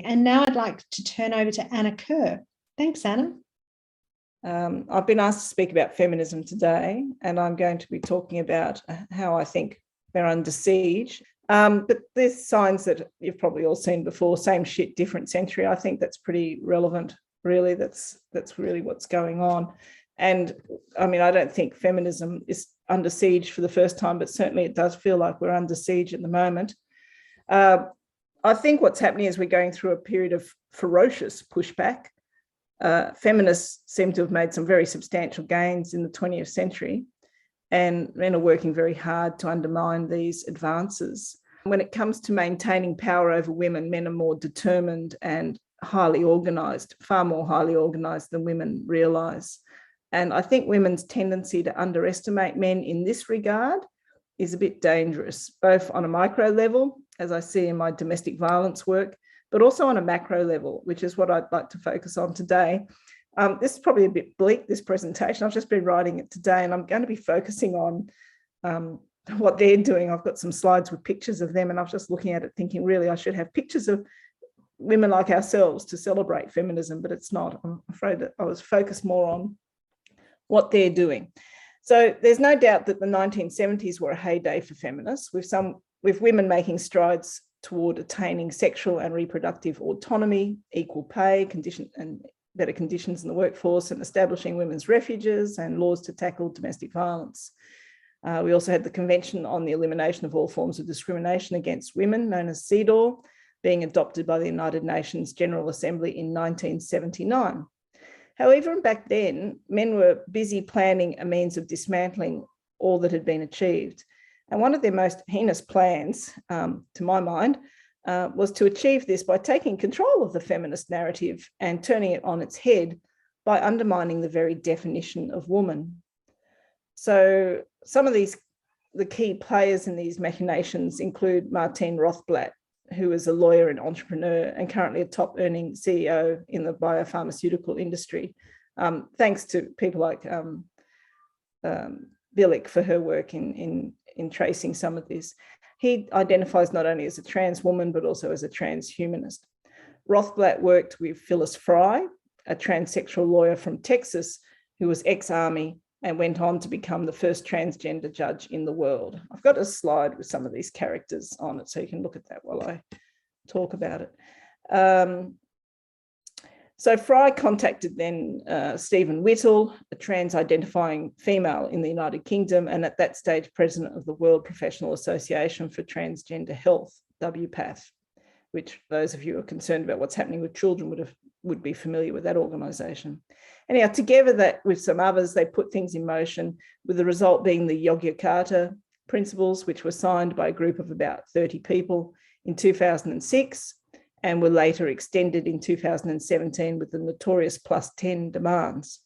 And now I'd like to turn over to Anna Kerr. Thanks, Anna. I've been asked to speak about feminism today, and I'm going to be talking about how I think they're under siege. But there's signs that you've probably all seen before, same shit, different century. I think that's pretty relevant, really. That's really what's going on. And I mean, I don't think feminism is under siege for the first time, but certainly it does feel like we're under siege at the moment. I think what's happening is we're going through a period of ferocious pushback. Feminists seem to have made some very substantial gains in the 20th century, and men are working very hard to undermine these advances. When it comes to maintaining power over women, men are more determined and highly organised, far more highly organised than women realise. And I think women's tendency to underestimate men in this regard is a bit dangerous, both on a micro level, as I see in my domestic violence work, but also on a macro level, which is what I'd like to focus on today. This is probably a bit bleak, this presentation. I've just been writing it today, and I'm going to be focusing on what they're doing. I've got some slides with pictures of them, and I was just looking at it thinking, really, I should have pictures of women like ourselves to celebrate feminism, but it's not. I'm afraid that I was focused more on what they're doing. So there's no doubt that the 1970s were a heyday for feminists, with women making strides toward attaining sexual and reproductive autonomy, equal pay, and better conditions in the workforce, and establishing women's refuges and laws to tackle domestic violence. We also had the Convention on the Elimination of All Forms of Discrimination Against Women, known as CEDAW, being adopted by the United Nations General Assembly in 1979. However, back then, men were busy planning a means of dismantling all that had been achieved. And one of their most heinous plans, to my mind, was to achieve this by taking control of the feminist narrative and turning it on its head by undermining the very definition of woman. So some of the key players in these machinations include Martine Rothblatt, who is a lawyer and entrepreneur and currently a top earning CEO in the biopharmaceutical industry, thanks to people like Billick for her work in tracing some of this. He identifies not only as a trans woman, but also as a transhumanist. Rothblatt worked with Phyllis Frei, a transsexual lawyer from Texas who was ex-army and went on to become the first transgender judge in the world. I've got a slide with some of these characters on it, so you can look at that while I talk about it. So Frei contacted then Stephen Whittle, a trans-identifying female in the United Kingdom, and at that stage, president of the World Professional Association for Transgender Health, WPATH, which those of you who are concerned about what's happening with children would be familiar with that organisation. Anyhow, together with some others, they put things in motion, with the result being the Yogyakarta Principles, which were signed by a group of about 30 people in 2006, and were later extended in 2017 with the notorious +10 demands.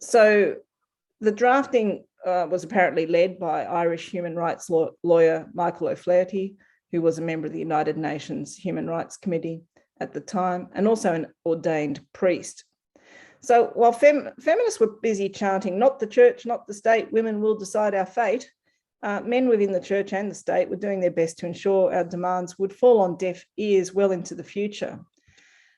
So the drafting was apparently led by Irish human rights lawyer Michael O'Flaherty, who was a member of the United Nations Human Rights Committee at the time, and also an ordained priest. So while feminists were busy chanting, not the church, not the state, women will decide our fate, men within the church and the state were doing their best to ensure our demands would fall on deaf ears well into the future.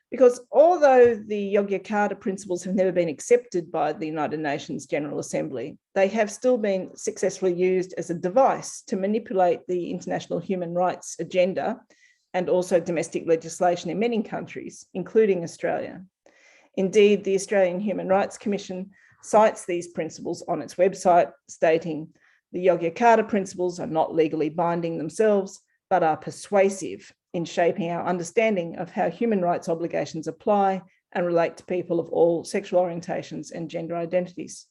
Because although the Yogyakarta Principles have never been accepted by the United Nations General Assembly, they have still been successfully used as a device to manipulate the international human rights agenda and also domestic legislation in many countries, including Australia. Indeed, the Australian Human Rights Commission cites these principles on its website, stating, "The Yogyakarta Principles are not legally binding themselves, but are persuasive in shaping our understanding of how human rights obligations apply and relate to people of all sexual orientations and gender identities."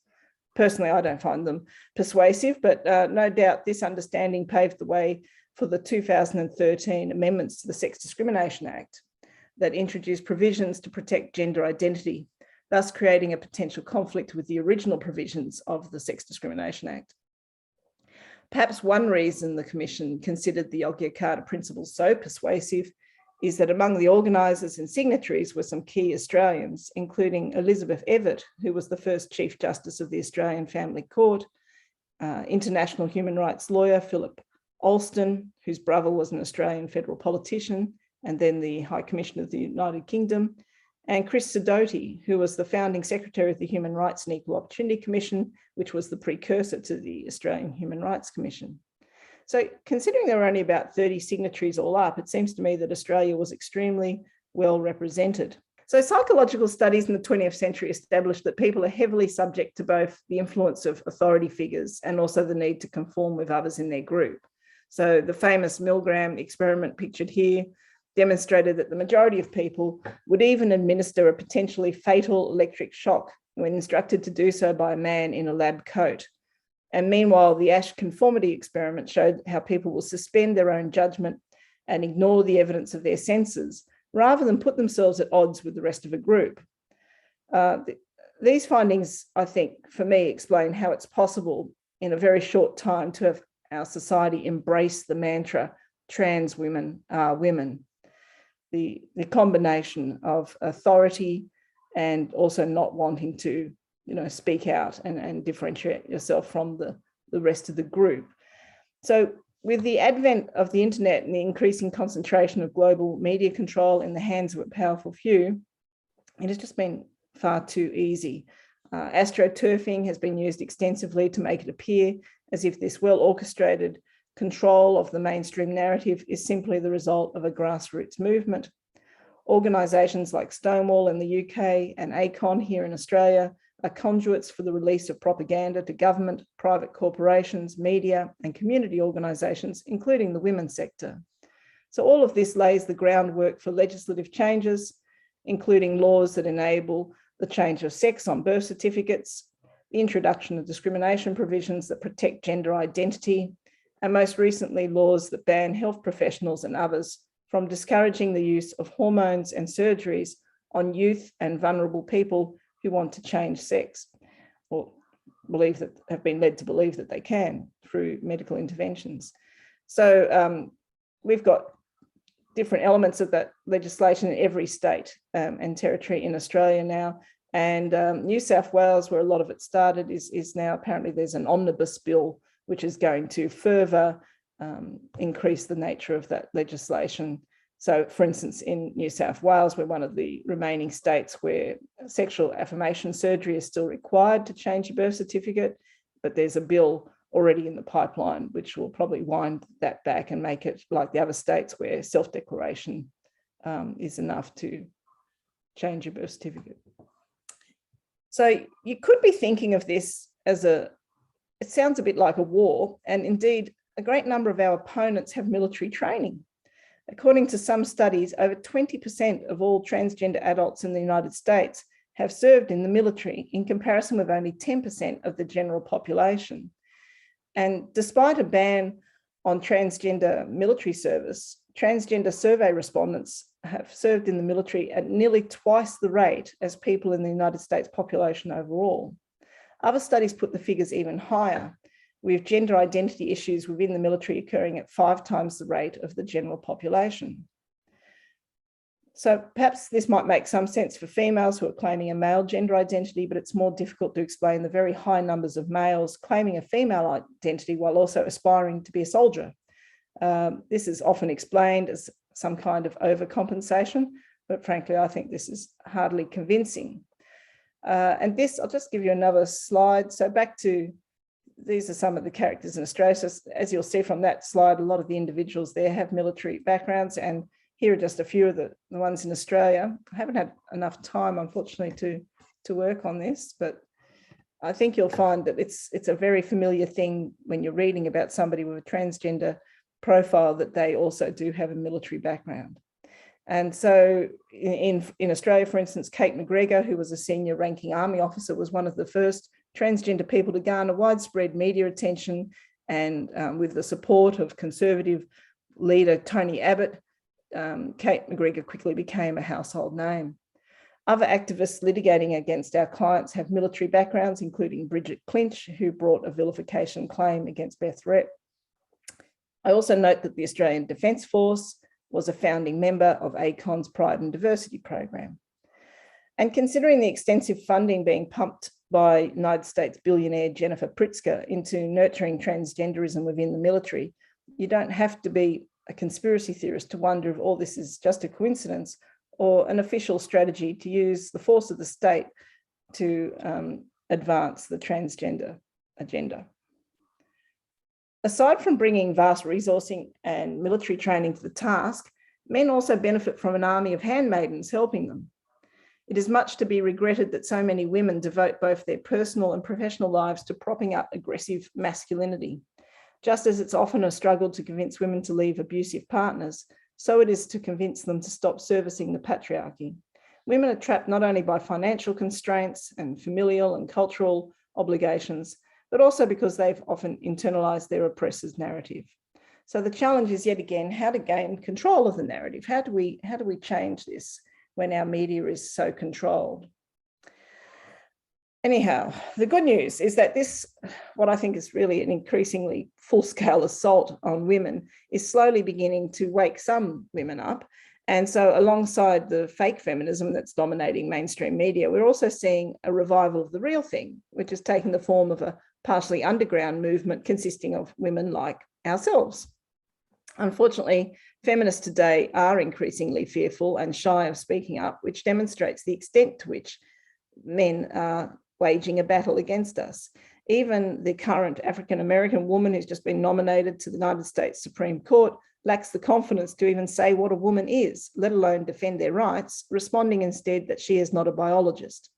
Personally, I don't find them persuasive, but no doubt this understanding paved the way for the 2013 amendments to the Sex Discrimination Act that introduced provisions to protect gender identity, thus creating a potential conflict with the original provisions of the Sex Discrimination Act. Perhaps one reason the Commission considered the Yogyakarta Principles so persuasive is that among the organisers and signatories were some key Australians, including Elizabeth Evatt, who was the first Chief Justice of the Australian Family Court, international human rights lawyer Philip Alston, whose brother was an Australian federal politician, and then the High Commissioner of the United Kingdom, and Chris Sidoti, who was the founding secretary of the Human Rights and Equal Opportunity Commission, which was the precursor to the Australian Human Rights Commission. So considering there were only about 30 signatories all up, it seems to me that Australia was extremely well represented. So psychological studies in the 20th century established that people are heavily subject to both the influence of authority figures and also the need to conform with others in their group. So the famous Milgram experiment pictured here demonstrated that the majority of people would even administer a potentially fatal electric shock when instructed to do so by a man in a lab coat. And meanwhile, the Ash conformity experiment showed how people will suspend their own judgment and ignore the evidence of their senses, rather than put themselves at odds with the rest of a group. These findings, I think, for me, explain how it's possible in a very short time to have our society embrace the mantra, trans women are women. The combination of authority and also not wanting to, speak out and differentiate yourself from the rest of the group. So with the advent of the internet and the increasing concentration of global media control in the hands of a powerful few, it has just been far too easy. Astroturfing has been used extensively to make it appear as if this well-orchestrated control of the mainstream narrative is simply the result of a grassroots movement. Organisations like Stonewall in the UK and ACON here in Australia are conduits for the release of propaganda to government, private corporations, media, and community organisations, including the women's sector. So all of this lays the groundwork for legislative changes, including laws that enable the change of sex on birth certificates, the introduction of discrimination provisions that protect gender identity, and most recently, laws that ban health professionals and others from discouraging the use of hormones and surgeries on youth and vulnerable people who want to change sex or have been led to believe that they can through medical interventions. So we've got different elements of that legislation in every state and territory in Australia now. And New South Wales, where a lot of it started, is now apparently there's an omnibus bill which is going to further increase the nature of that legislation. So, for instance, in New South Wales, we're one of the remaining states where sexual affirmation surgery is still required to change your birth certificate, but there's a bill already in the pipeline which will probably wind that back and make it like the other states where self-declaration is enough to change your birth certificate. So you could be thinking of this as it sounds a bit like a war, and indeed a great number of our opponents have military training. According to some studies, over 20% of all transgender adults in the United States have served in the military, in comparison with only 10% of the general population. And despite a ban on transgender military service, transgender survey respondents have served in the military at nearly twice the rate as people in the United States population overall. Other studies put the figures even higher, with gender identity issues within the military occurring at 5 times the rate of the general population. So perhaps this might make some sense for females who are claiming a male gender identity, but it's more difficult to explain the very high numbers of males claiming a female identity while also aspiring to be a soldier. This is often explained as some kind of overcompensation, but frankly, I think this is hardly convincing. And this, I'll just give you another slide. So back to, these are some of the characters in Australia. So as you'll see from that slide, a lot of the individuals there have military backgrounds, and here are just a few of the ones in Australia. I haven't had enough time, unfortunately, to work on this, but I think you'll find that it's a very familiar thing when you're reading about somebody with a transgender profile that they also do have a military background. And so in Australia, for instance, Kate McGregor, who was a senior ranking army officer, was one of the first transgender people to garner widespread media attention, and with the support of Conservative leader Tony Abbott, Kate McGregor quickly became a household name. Other activists litigating against our clients have military backgrounds, including Bridget Clinch, who brought a vilification claim against Beth Rett. I also note that the Australian Defence Force was a founding member of ACON's Pride and Diversity program. And considering the extensive funding being pumped by United States billionaire Jennifer Pritzker into nurturing transgenderism within the military, you don't have to be a conspiracy theorist to wonder if all this is just a coincidence or an official strategy to use the force of the state to advance the transgender agenda. Aside from bringing vast resourcing and military training to the task, men also benefit from an army of handmaidens helping them. It is much to be regretted that so many women devote both their personal and professional lives to propping up aggressive masculinity. Just as it's often a struggle to convince women to leave abusive partners, so it is to convince them to stop servicing the patriarchy. Women are trapped not only by financial constraints and familial and cultural obligations, but also because they've often internalized their oppressor's narrative. So the challenge is yet again how to gain control of the narrative. How do we change this when our media is so controlled? Anyhow, the good news is that this, what I think is really an increasingly full-scale assault on women, is slowly beginning to wake some women up. And so alongside the fake feminism that's dominating mainstream media, we're also seeing a revival of the real thing, which is taking the form of a partially underground movement consisting of women like ourselves. Unfortunately, feminists today are increasingly fearful and shy of speaking up, which demonstrates the extent to which men are waging a battle against us. Even the current African-American woman who's just been nominated to the United States Supreme Court lacks the confidence to even say what a woman is, let alone defend their rights, responding instead that she is not a biologist.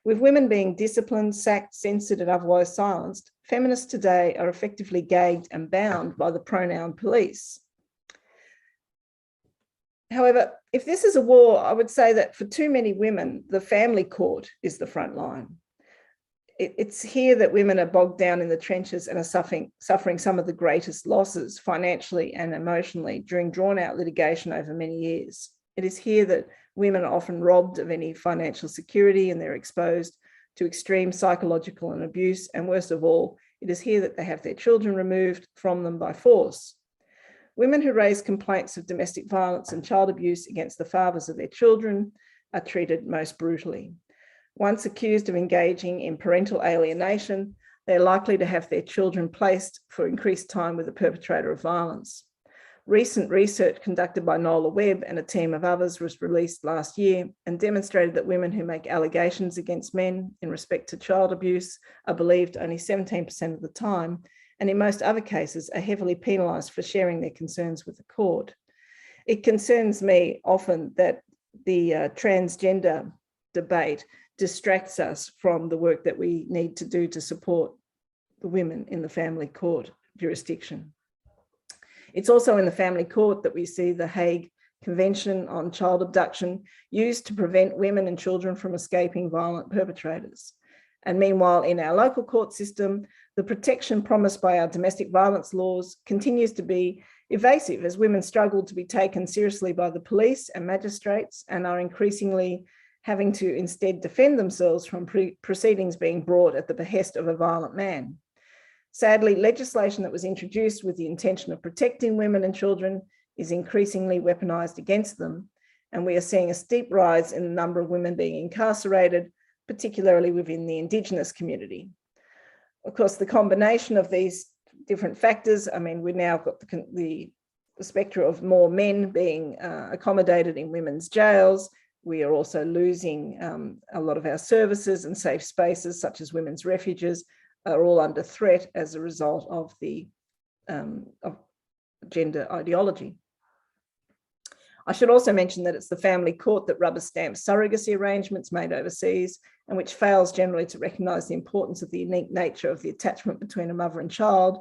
With women being disciplined, sacked, censored, and otherwise silenced, feminists today are effectively gagged and bound by the pronoun police. However, if this is a war, I would say that for too many women, the family court is the front line. It's here that women are bogged down in the trenches and are suffering some of the greatest losses financially and emotionally during drawn-out litigation over many years. It is here that women are often robbed of any financial security and they're exposed to extreme psychological and abuse. And worst of all, it is here that they have their children removed from them by force. Women who raise complaints of domestic violence and child abuse against the fathers of their children are treated most brutally. Once accused of engaging in parental alienation, they're likely to have their children placed for increased time with the perpetrator of violence. Recent research conducted by Nola Webb and a team of others was released last year and demonstrated that women who make allegations against men in respect to child abuse are believed only 17% of the time, and in most other cases are heavily penalised for sharing their concerns with the court. It concerns me often that the transgender debate distracts us from the work that we need to do to support the women in the family court jurisdiction. It's also in the family court that we see the Hague Convention on Child Abduction used to prevent women and children from escaping violent perpetrators. And meanwhile, in our local court system, the protection promised by our domestic violence laws continues to be evasive as women struggle to be taken seriously by the police and magistrates and are increasingly having to instead defend themselves from proceedings being brought at the behest of a violent man. Sadly, legislation that was introduced with the intention of protecting women and children is increasingly weaponized against them, and we are seeing a steep rise in the number of women being incarcerated, particularly within the Indigenous community. Of course, the combination of these different factors, I mean, we've now got the spectre of more men being accommodated in women's jails. We are also losing a lot of our services and safe spaces, such as women's refuges, are all under threat as a result of the of gender ideology. I should also mention that it's the family court that rubber stamps surrogacy arrangements made overseas and which fails generally to recognise the importance of the unique nature of the attachment between a mother and child.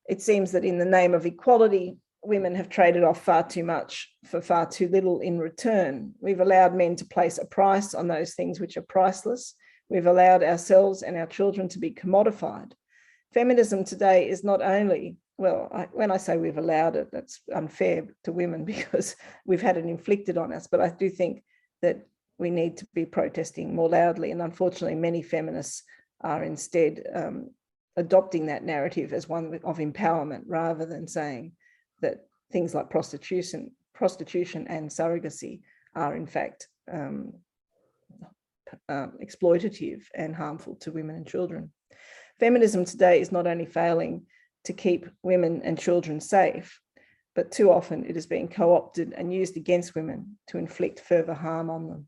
It seems that in the name of equality, women have traded off far too much for far too little in return. We've allowed men to place a price on those things which are priceless. We've allowed ourselves and our children to be commodified. Feminism today is not only, well, when I say we've allowed it, that's unfair to women because we've had it inflicted on us, but I do think that we need to be protesting more loudly. And unfortunately, many feminists are instead adopting that narrative as one of empowerment rather than saying that things like prostitution and surrogacy are in fact exploitative and harmful to women and children. Feminism today is not only failing to keep women and children safe, but too often it is being co-opted and used against women to inflict further harm on them.